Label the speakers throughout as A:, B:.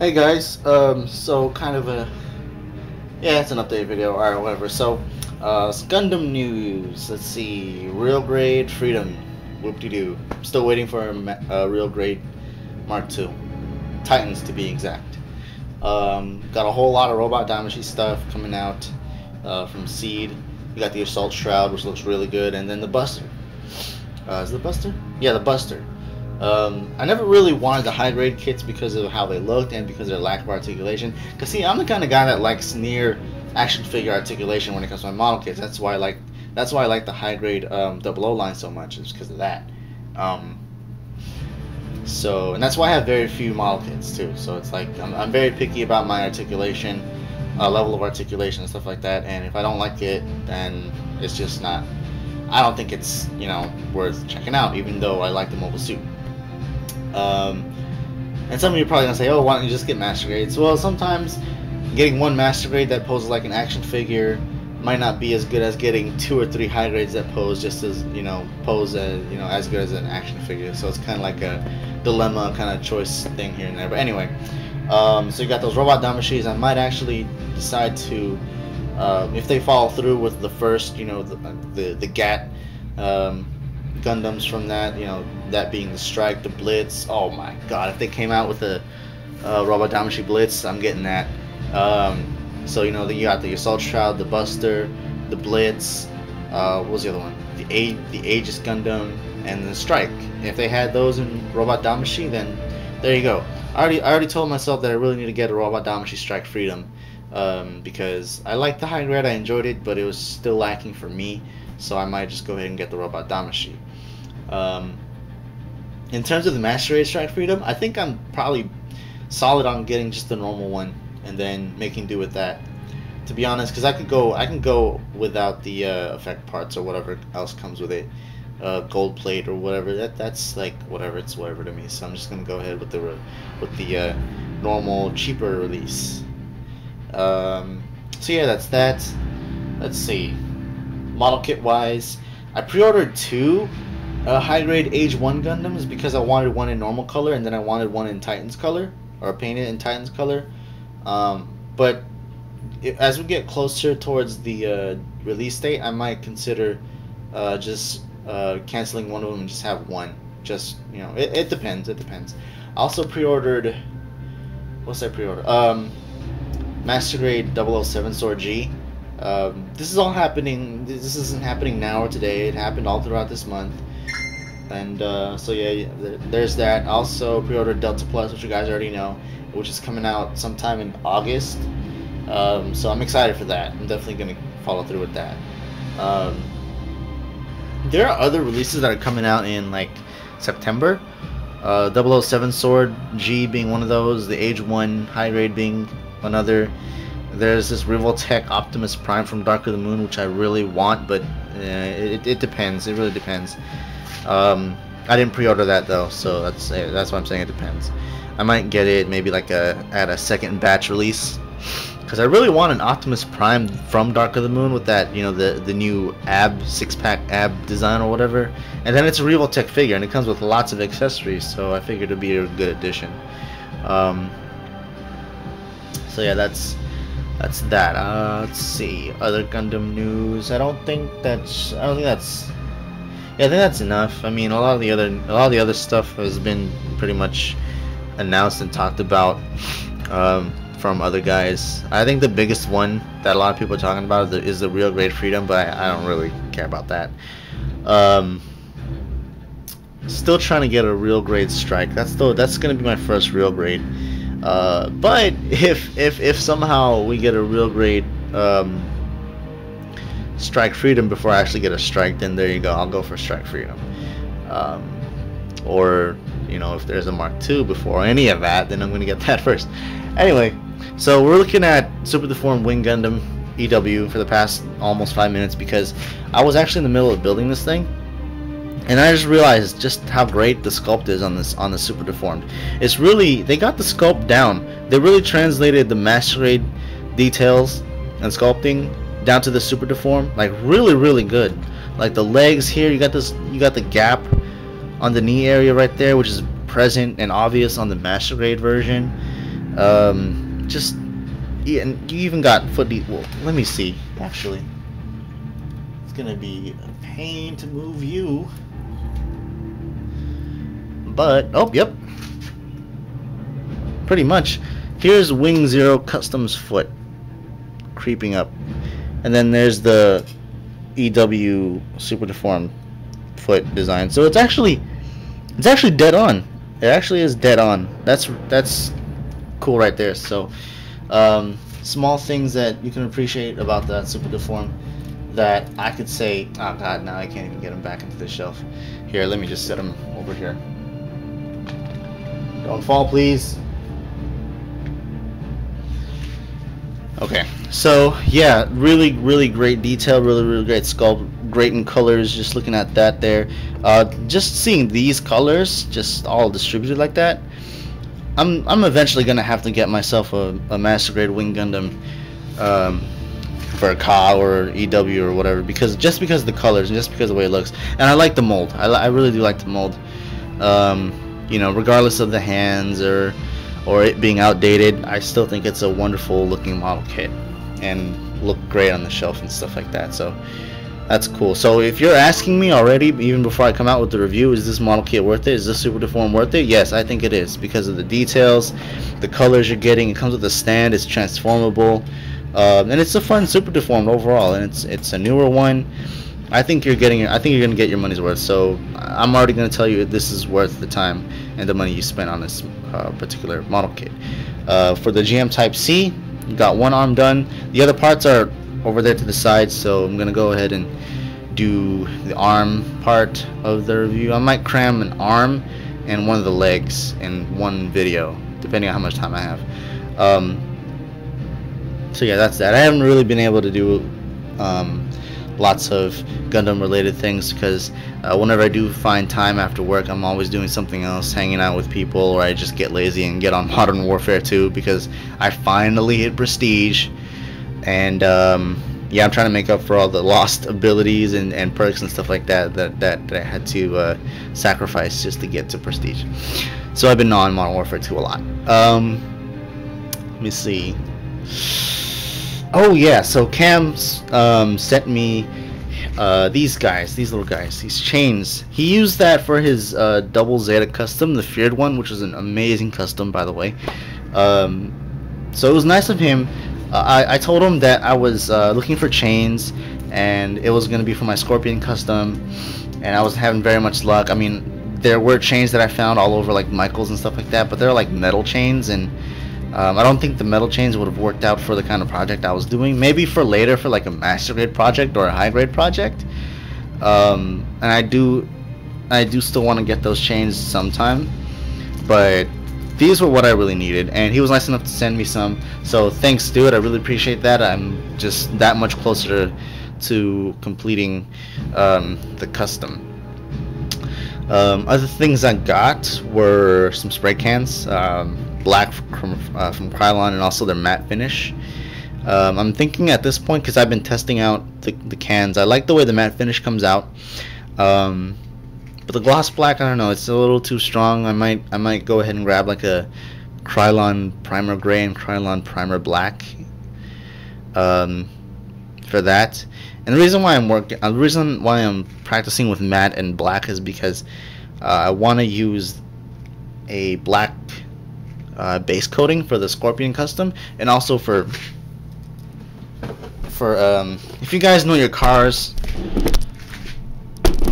A: Hey guys, so kind of a yeah, it's an update video. All right, whatever. So, it's Gundam news. Let's see, real grade Freedom. Whoop-de-doo. Still waiting for a real grade Mark II, Titans to be exact. Got a whole lot of Robot Damacy stuff coming out from Seed. We got the Assault Shroud, which looks really good, and then the Buster. Is it the Buster? Yeah, the Buster. I never really wanted the high grade kits because of how they looked and because of their lack of articulation. Cause see, I'm the kind of guy that likes near action figure articulation when it comes to my model kits. That's why I like the high grade 00 line so much. Is because of that. And that's why I have very few model kits too. So it's like I'm very picky about my articulation, level of articulation and stuff like that. And if I don't like it, then it's just not. I don't think it's worth checking out, even though I like the mobile suit. And some of you are probably gonna say, "Oh, why don't you just get master grades?" Well, sometimes getting one master grade that poses like an action figure might not be as good as getting 2 or 3 high grades that pose just as as good as an action figure. So it's kind of like a dilemma kind of choice thing here and there. But anyway, so you got those Robot Damashis. I might actually decide to, if they follow through with the first, the GAT Gundams from that, that being the Strike, the Blitz. Oh my god, if they came out with a Robot Damacy Blitz, I'm getting that. So you got the Assault Shroud, the Buster, the Blitz. What was the other one? The Aegis Gundam and the Strike. If they had those in Robot Damacy, then there you go. I already told myself that I really need to get a Robot Damacy Strike Freedom, because I liked the high grade, I enjoyed it, but it was still lacking for me. So I might just go ahead and get the Robot Damacy. In terms of the Master Grade Strike Freedom, I think I'm probably solid on getting just the normal one and then making do with that. To be honest, because I can go without the effect parts or whatever else comes with it, gold plate or whatever. That's like whatever, it's whatever to me. So I'm just gonna go ahead with the normal cheaper release. So yeah, that's that. Let's see. Model kit wise, I pre-ordered 2 high grade Age 1 Gundams because I wanted one in normal color and then I wanted one in Titans color, or painted in Titans color. But as we get closer towards the release date, I might consider just canceling one of them and just have one. Just it depends. It depends. I also pre-ordered. What's I pre-order? Master Grade 007 Sword G. This is all happening. This isn't happening now or today. It happened all throughout this month. And so yeah, there's that. Also pre-ordered Delta Plus, which you guys already know, which is coming out sometime in August. So I'm excited for that. I'm definitely going to follow through with that. There are other releases that are coming out in like September. 007 Sword G being one of those. The Age 1 high grade being another. There's this Revoltech Optimus Prime from Dark of the Moon, which I really want, but it depends. It really depends. I didn't pre-order that though, so that's why I'm saying it depends. I might get it maybe like at a second batch release, because I really want an Optimus Prime from Dark of the Moon with that the new six-pack ab design or whatever. And then it's a Revoltech figure and it comes with lots of accessories, so I figured it'd be a good addition. So yeah, that's that. Let's see, other Gundam news. I think that's enough. I mean, a lot of the other stuff has been pretty much announced and talked about from other guys. I think the biggest one that a lot of people are talking about is the real grade Freedom, but I don't really care about that. Still trying to get a real grade Strike. That's gonna be my first real grade. But if somehow we get a real grade Strike Freedom before I actually get a Strike, then there you go, I'll go for Strike Freedom. Or if there's a Mark II before any of that, then I'm going to get that first. Anyway, so we're looking at Super Deformed Wing Gundam EW for the past almost 5 minutes, because I was actually in the middle of building this thing and I just realized just how great the sculpt is on the Super Deformed. It's really, they got the sculpt down. They really translated the Master Grade details and sculpting down to the Super Deformed, like really good. Like the legs here, you got the gap on the knee area right there, which is present and obvious on the Master Grade version. Just yeah, and you even got footy. Well, let me see. Actually, it's gonna be a pain to move you. But oh, yep. Pretty much. Here's Wing Zero Customs foot creeping up, and then there's the EW Super Deformed foot design. So it's actually dead on. It actually is dead on. That's cool right there. So small things that you can appreciate about that Super Deformed that I could say, oh god, now I can't even get them back into the shelf. Here, let me just set them over here. Don't fall, please. Okay, so yeah, really great detail, really great sculpt, great in colors. Just looking at that there, just seeing these colors just all distributed like that, I'm eventually gonna have to get myself a master grade Wing Gundam for a KA or EW or whatever, because of the colors and just because of the way it looks. And I like the mold. I really do like the mold. You know, regardless of the hands or it being outdated, I still think it's a wonderful looking model kit and look great on the shelf and stuff like that. So that's cool. So if you're asking me already, even before I come out with the review, is this model kit worth it? Is this Super Deformed worth it? Yes, I think it is, because of the details, the colors you're getting. It comes with a stand, it's transformable, and it's a fun Super Deformed overall, and it's a newer one. I think you're gonna get your money's worth. So I'm already gonna tell you this is worth the time and the money you spent on this particular model kit. For the GM Type C, you got one arm done. The other parts are over there to the side, so I'm gonna go ahead and do the arm part of the review. I might cram an arm and one of the legs in one video, depending on how much time I have. So yeah, that's that. I haven't really been able to do lots of Gundam related things because whenever I do find time after work, I'm always doing something else, hanging out with people, or I just get lazy and get on Modern Warfare 2 because I finally hit Prestige. And yeah, I'm trying to make up for all the lost abilities and perks and stuff like that I had to sacrifice just to get to Prestige. So I've been on Modern Warfare 2 a lot. Let me see. Oh yeah, so Cam sent me these little guys, these chains. He used that for his Double Zeta custom, the Feared one, which was an amazing custom, by the way. So it was nice of him. I told him that I was looking for chains, and it was going to be for my Scorpion custom, and I was having very much luck. I mean, there were chains that I found all over, like Michaels and stuff like that, but they're like metal chains, and I don't think the metal chains would have worked out for the kind of project I was doing. Maybe for later, for like a master grade project or a high grade project. And I do still want to get those chains sometime, but these were what I really needed, and he was nice enough to send me some. So thanks, dude. I really appreciate that. I'm just that much closer to completing the custom. Other things I got were some spray cans. Black from Krylon, and also their matte finish. I'm thinking at this point, because I've been testing out the cans, I like the way the matte finish comes out, but the gloss black, I don't know, it's a little too strong. I might go ahead and grab like a Krylon primer gray and Krylon primer black for that. And the reason why I'm practicing with matte and black is because I want to use a black base coating for the Scorpion custom, and also for if you guys know your cars,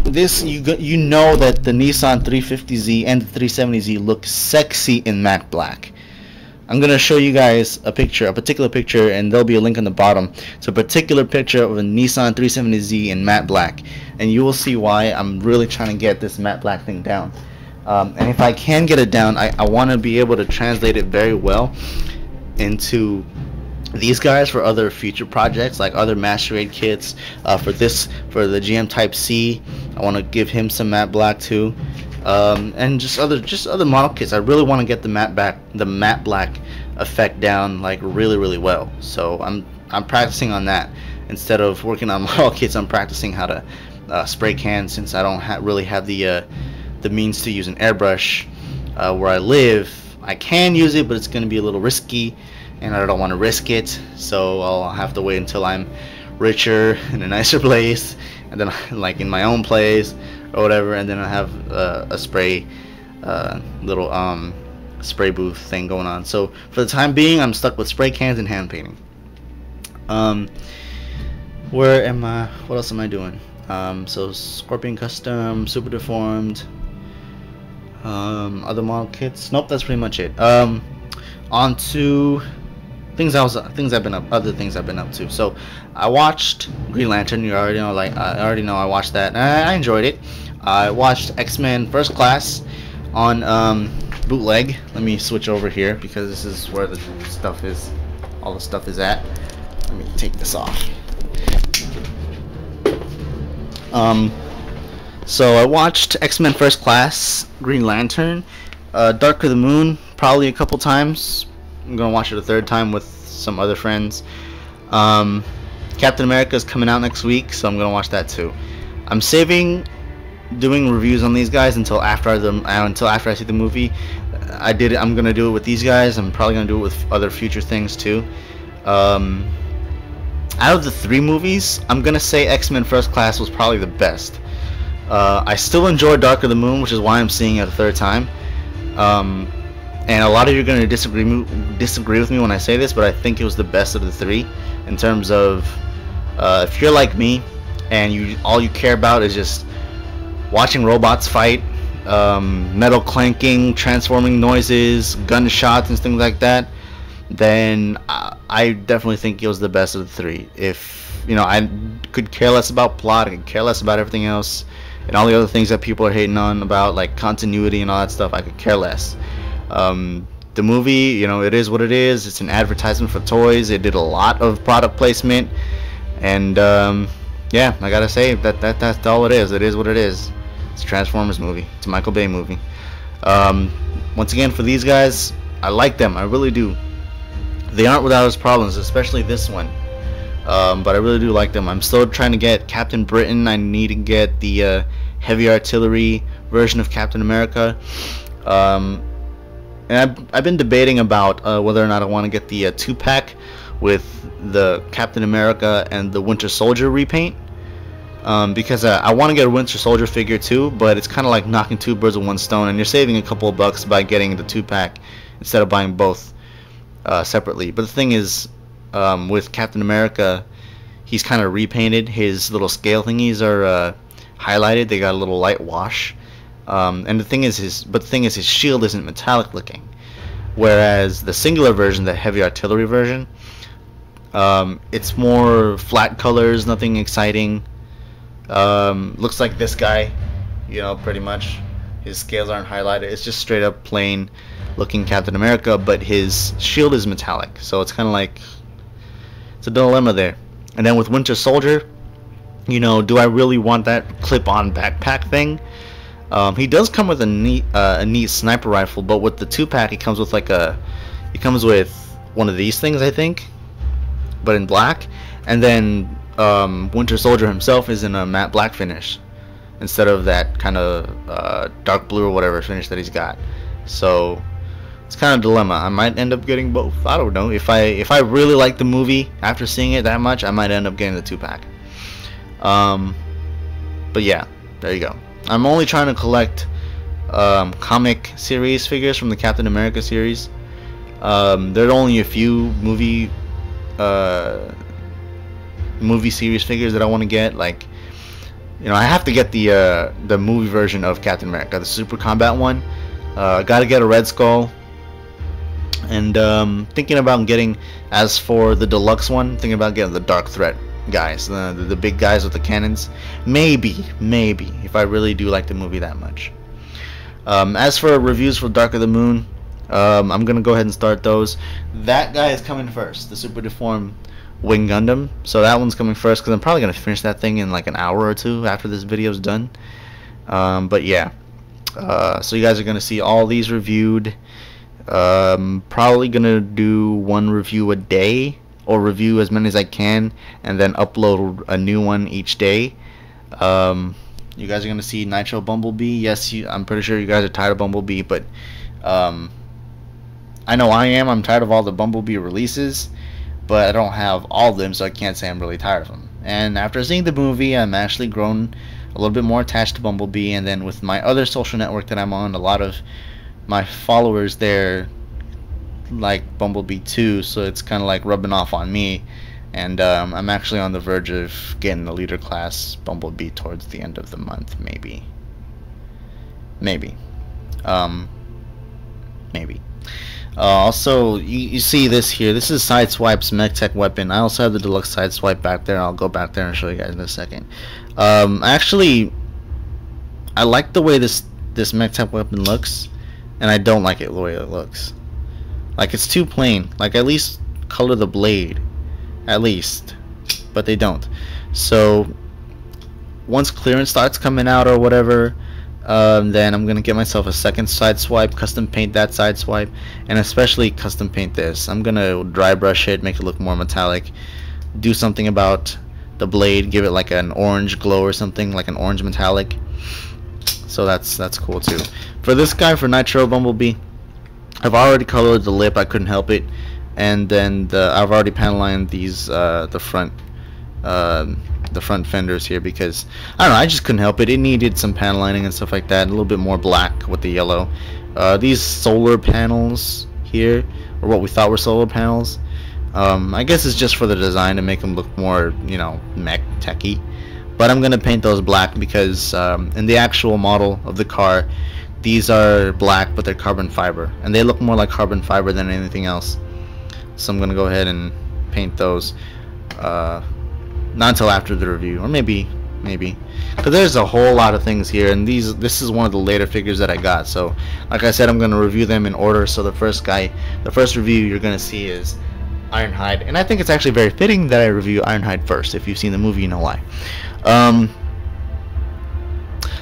A: this you know that the Nissan 350Z and the 370Z look sexy in matte black. I'm gonna show you guys a particular picture, and there'll be a link on the bottom. It's a particular picture of a Nissan 370Z in matte black, and you will see why I'm really trying to get this matte black thing down. And if I can get it down, I want to be able to translate it very well into these guys for other future projects, like other master grade kits. For the GM Type C, I want to give him some matte black too, and just other model kits. I really want to get the matte black effect down like really well. So I'm practicing on that instead of working on model kits. I'm practicing how to spray can, since I don't really have the means to use an airbrush where I live. I can use it, but it's going to be a little risky, and I don't want to risk it. So I'll have to wait until I'm richer in a nicer place, and then like in my own place or whatever, and then I have a spray little spray booth thing going on. So for the time being, I'm stuck with spray cans and hand painting. Where am I? What else am I doing? So Scorpion Custom, Super Deformed, other model kits. Nope, that's pretty much it. On to other things I've been up to. So I watched Green Lantern. You already know, I already know I watched that, and I enjoyed it. I watched X-Men First Class on bootleg. Let me switch over here because this is where the stuff is. All the stuff is at. Let me take this off. So I watched X-Men First Class, Green Lantern, Dark of the Moon probably a couple times. I'm gonna watch it a third time with some other friends. Captain America is coming out next week, so I'm gonna watch that too. I'm saving doing reviews on these guys until after I see the movie. I'm gonna do it with these guys. I'm probably gonna do it with other future things too. Out of the 3 movies, I'm gonna say X-Men First Class was probably the best. I still enjoy Dark of the Moon, which is why I'm seeing it a third time. And a lot of you are gonna disagree with me when I say this, but I think it was the best of the 3 in terms of if you're like me and all you care about is just watching robots fight, metal clanking, transforming noises, gunshots, and things like that, then I definitely think it was the best of the 3. If I could care less about plot, I could care less about everything else, and all the other things that people are hating on about, like continuity and all that stuff, I could care less. The movie, it is what it is. It's an advertisement for toys. It did a lot of product placement, and yeah, I gotta say that's all it is. It is what it is. It's a Transformers movie. It's a Michael Bay movie. Once again, for these guys, I like them. I really do. They aren't without its problems, especially this one. But I really do like them. I'm still trying to get Captain Britain. I need to get the heavy artillery version of Captain America. And I've been debating about whether or not I want to get the 2-pack with the Captain America and the Winter Soldier repaint. Because I want to get a Winter Soldier figure too, but it's kind of like knocking 2 birds with 1 stone, and you're saving a couple of bucks by getting the 2-pack instead of buying both separately. But the thing is, with Captain America, he's kind of repainted. His little scale thingies are highlighted. They got a little light wash. And the thing is, his shield isn't metallic looking, whereas the singular version, the heavy artillery version, it's more flat colors, nothing exciting. Looks like this guy, pretty much. His scales aren't highlighted. It's just straight up plain looking Captain America, but his shield is metallic, so it's kind of like it's a dilemma there. And then with Winter Soldier, do I really want that clip-on backpack thing? He does come with a neat sniper rifle, but with the 2-pack, he comes with with one of these things, I think, but in black. And then Winter Soldier himself is in a matte black finish instead of that kind of dark blue or whatever finish that he's got. So it's kind of a dilemma. I might end up getting both. I don't know. If I really like the movie after seeing it that much, I might end up getting the 2-pack. But yeah, there you go. I'm only trying to collect comic series figures from the Captain America series. There are only a few movie series figures that I want to get. Like, I have to get the movie version of Captain America, the Super Combat one. Got to get a Red Skull, and thinking about getting, as for the deluxe one, thinking about getting the Dark Threat guys, the big guys with the cannons. Maybe if I really do like the movie that much. As for reviews for Dark of the Moon, I'm gonna go ahead and start those. That guy is coming first, the Super Deformed Wing Gundam. So that one's coming first because I'm probably gonna finish that thing in like an hour or two after this video is done. But yeah, so you guys are gonna see all these reviewed. Probably gonna do 1 review a day, or review as many as I can, and then upload a new one each day. You guys are gonna see Nitro Bumblebee. Yes, I'm pretty sure you guys are tired of Bumblebee, but I know I am. I'm tired of all the Bumblebee releases, but I don't have all of them, so I can't say I'm really tired of them. And after seeing the movie, I'm actually grown a little bit more attached to Bumblebee, and then with my other social network that I'm on, a lot of my followers there like Bumblebee too, so it's kind of like rubbing off on me. And I'm actually on the verge of getting the leader class Bumblebee towards the end of the month, maybe. Maybe. Maybe. Also, you see this here. This is Sideswipe's MechTech weapon. I also have the deluxe Sideswipe back there. I'll go back there and show you guys in a second. Actually, I like the way this MechTech weapon looks, and I don't like it the way it looks. Like, it's too plain. Like, at least color the blade. At least. But they don't. So, once clearance starts coming out or whatever, then I'm gonna get myself a second Sideswipe, custom paint that Sideswipe, and especially custom paint this. I'm gonna dry brush it, make it look more metallic, do something about the blade, give it like an orange glow or something, like an orange metallic. So that's cool too. For this guy, for Nitro Bumblebee, I've already colored the lip. I couldn't help it, and then I've already panel lined these the front fenders here, because I don't know, I just couldn't help it. It needed some panel lining and stuff like that, a little bit more black with the yellow. These solar panels here, or what we thought were solar panels, I guess it's just for the design to make them look more, you know, mech techy. But I'm gonna paint those black because in the actual model of the car, these are black, but they're carbon fiber, and they look more like carbon fiber than anything else. So I'm gonna go ahead and paint those. Not until after the review, or maybe, because there's a whole lot of things here, and this is one of the later figures that I got. So, like I said, I'm gonna review them in order. So the first review you're gonna see is Ironhide, and I think it's actually very fitting that I review Ironhide first. If you've seen the movie, you know why.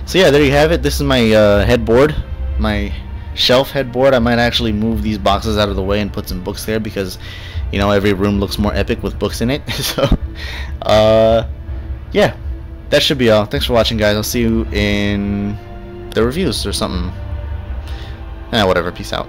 A: So yeah, there you have it. This is my headboard, my shelf headboard. I might actually move these boxes out of the way and put some books there, because, you know, every room looks more epic with books in it. So, yeah, that should be all. Thanks for watching, guys. I'll see you in the reviews or something. Whatever. Peace out.